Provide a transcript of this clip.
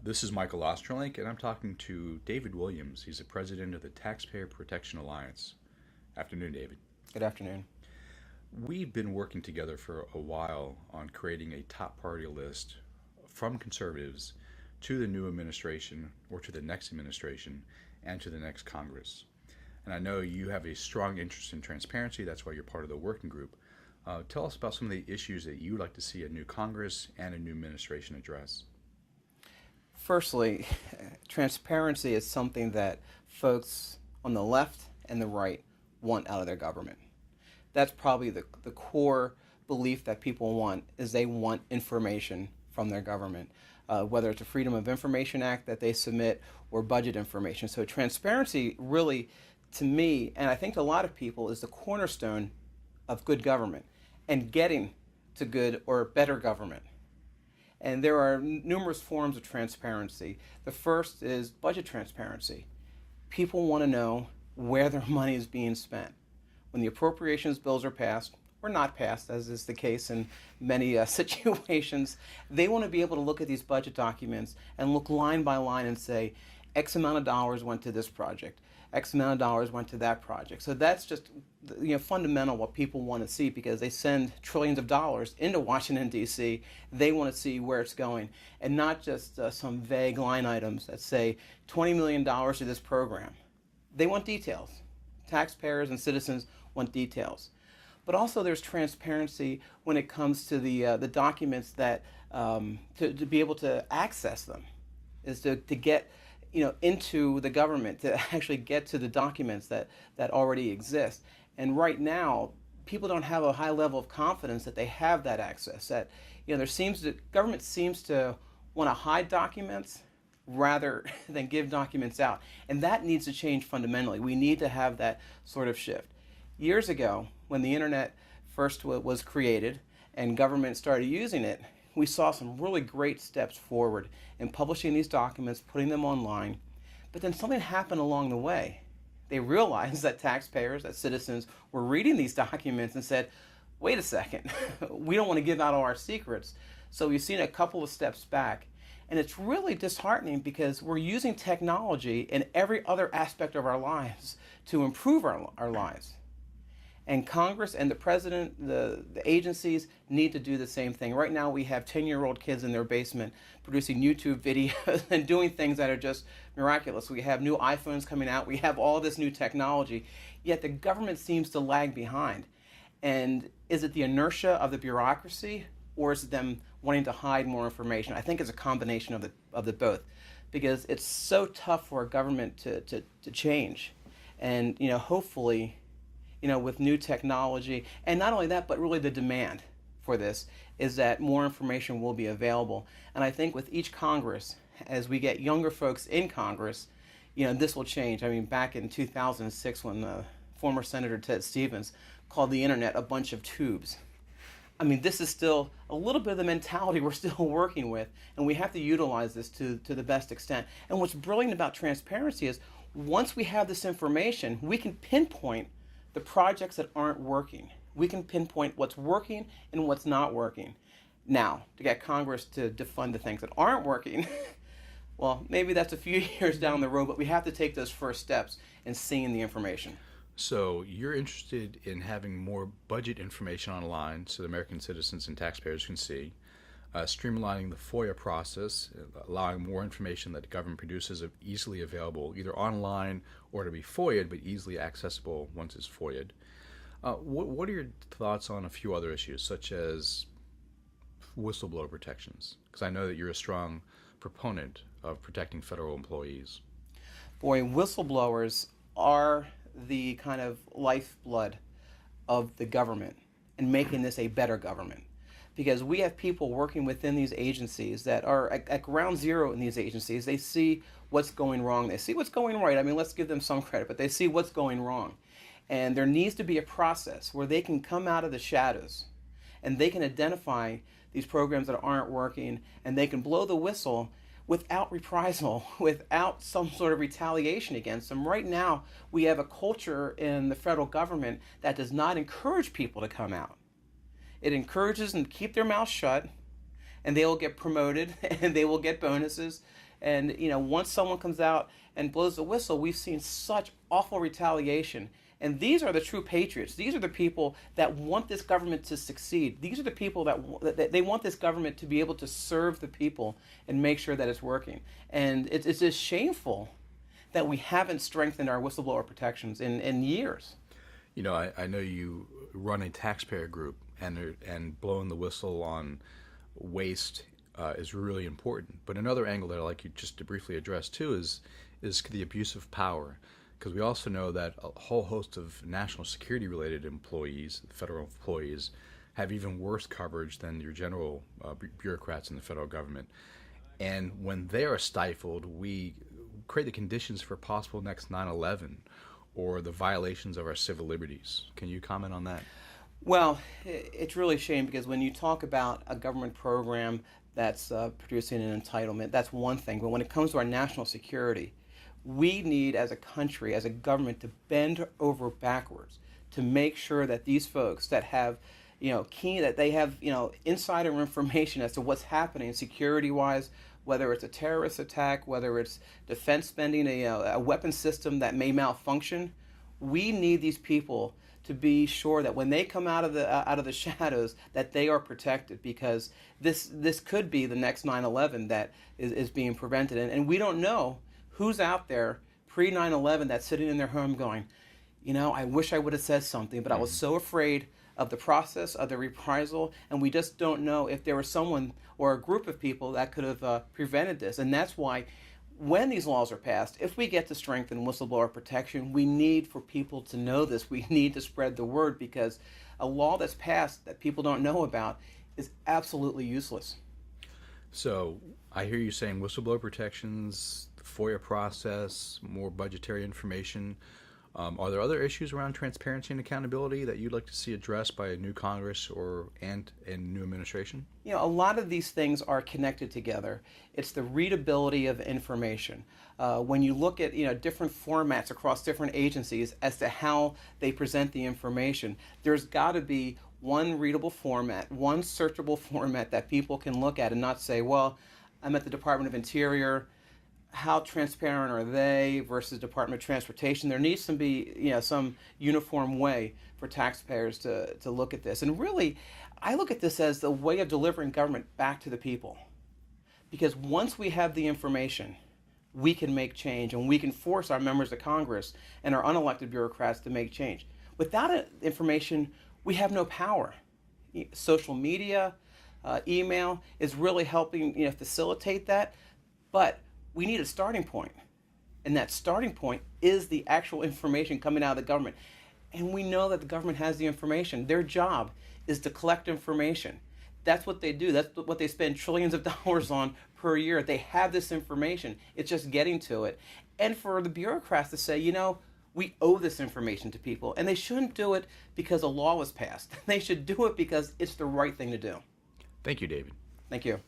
This is Michael Osterlink, and I'm talking to David Williams. He's the president of the Taxpayer Protection Alliance. Afternoon, David. Good afternoon. We've been working together for a while on creating a top priority list from conservatives to the new administration or to the next administration and to the next Congress. And I know you have a strong interest in transparency. That's why you're part of the working group. Tell us about some of the issues that you would like to see a new Congress and a new administration address. Firstly, transparency is something that folks on the left and the right want out of their government. That's probably the core belief that people want, is they want information from their government, whether it's a Freedom of Information Act that they submit or budget information. So transparency really, to me, and I think to a lot of people, is the cornerstone of good government and getting to good or better government. And there are numerous forms of transparency. The first is budget transparency. People want to know where their money is being spent. When the appropriations bills are passed, or not passed, as is the case in many situations, they want to be able to look at these budget documents and look line by line and say, X amount of dollars went to this project, X amount of dollars went to that project. So that's just fundamental what people want to see, because they send trillions of dollars into Washington, D.C. They want to see where it's going, and not just some vague line items that say $20 million to this program. They want details. Taxpayers and citizens want details. But also there's transparency when it comes to the documents that, to be able to access them, is to get into the government, to actually get to the documents that already exist. And right now, people don't have a high level of confidence that they have that access. That government seems to want to hide documents rather than give documents out. And that needs to change fundamentally. We need to have that sort of shift. Years ago, when the internet first was created and government started using it, we saw some really great steps forward in publishing these documents, putting them online. But then something happened along the way. They realized that taxpayers, that citizens were reading these documents and said, wait a second, we don't want to give out all our secrets. So we've seen a couple of steps back. And it's really disheartening, because we're using technology in every other aspect of our lives to improve our lives. And Congress and the president, the agencies need to do the same thing. Right now we have 10-year-old kids in their basement producing YouTube videos and doing things that are just miraculous. We have new iPhones coming out. We have all this new technology. Yet the government seems to lag behind. And is it the inertia of the bureaucracy, or is it them wanting to hide more information? I think it's a combination of the both, because it's so tough for a government to change. And hopefully, with new technology, and not only that, but really the demand for this is that more information will be available. And I think with each Congress, as we get younger folks in Congress, this will change. I mean, back in 2006, when former Senator Ted Stevens called the internet a bunch of tubes. I mean, this is still a little bit of the mentality we're still working with, and we have to utilize this to the best extent. And what's brilliant about transparency is, once we have this information, we can pinpoint the projects that aren't working. We can pinpoint what's working and what's not working. Now, to get Congress to defund the things that aren't working, well, maybe that's a few years down the road, but we have to take those first steps in seeing the information. So you're interested in having more budget information online so the American citizens and taxpayers can see, streamlining the FOIA process, allowing more information that the government produces easily available, either online or to be FOIA'd, but easily accessible once it's FOIA'd. What are your thoughts on a few other issues, such as whistleblower protections? Because I know that you're a strong proponent of protecting federal employees. Boy, whistleblowers are the kind of lifeblood of the government and making this a better government. Because we have people working within these agencies that are at ground zero in these agencies. They see what's going wrong. They see what's going right. I mean, let's give them some credit, but they see what's going wrong. And there needs to be a process where they can come out of the shadows and they can identify these programs that aren't working, and they can blow the whistle without reprisal, without some sort of retaliation against them. Right now, we have a culture in the federal government that does not encourage people to come out. It encourages them to keep their mouths shut, and they will get promoted, and they will get bonuses, And once someone comes out and blows the whistle, we've seen such awful retaliation. And these are the true patriots. These are the people that want this government to succeed. These are the people that they want this government to be able to serve the people and make sure that it's working. And it's just shameful that we haven't strengthened our whistleblower protections in years. I know you run a taxpayer group, and blowing the whistle on waste is really important. But another angle that I'd like you just to briefly address too is the abuse of power. Because we also know that a whole host of national security related employees, federal employees, have even worse coverage than your general bureaucrats in the federal government. And when they are stifled, we create the conditions for possible next 9/11 or the violations of our civil liberties. Can you comment on that? Well, it's really a shame because when you talk about a government program that's producing an entitlement, that's one thing. But when it comes to our national security, we need as a country, as a government, to bend over backwards to make sure that these folks that have, that they have, insider information as to what's happening security-wise, whether it's a terrorist attack, whether it's defense spending, a weapon system that may malfunction. We need these people to be sure that when they come out of the shadows, that they are protected, because this could be the next 9/11 that is being prevented, and we don't know who's out there pre 9/11 that's sitting in their home going, I wish I would have said something, but I was so afraid of the process, of the reprisal, and we just don't know if there was someone or a group of people that could have prevented this. And that's why when these laws are passed, if we get to strengthen whistleblower protection, we need for people to know this. We need to spread the word, because a law that's passed that people don't know about is absolutely useless. So I hear you saying whistleblower protections, the FOIA process, more budgetary information. Are there other issues around transparency and accountability that you'd like to see addressed by a new Congress and new administration? A lot of these things are connected together. It's the readability of information. When you look at different formats across different agencies as to how they present the information, there's got to be one readable format, one searchable format that people can look at and not say, well, I'm at the Department of Interior. How transparent are they versus Department of Transportation? There needs to be some uniform way for taxpayers to look at this. And really, I look at this as the way of delivering government back to the people. Because once we have the information, we can make change, and we can force our members of Congress and our unelected bureaucrats to make change. Without information, we have no power. Social media, email is really helping facilitate that, but we need a starting point, and that starting point is the actual information coming out of the government. And we know that the government has the information. Their job is to collect information. That's what they do. That's what they spend trillions of dollars on per year. They have this information. It's just getting to it. And for the bureaucrats to say, we owe this information to people, and they shouldn't do it because a law was passed. They should do it because it's the right thing to do. Thank you, David. Thank you.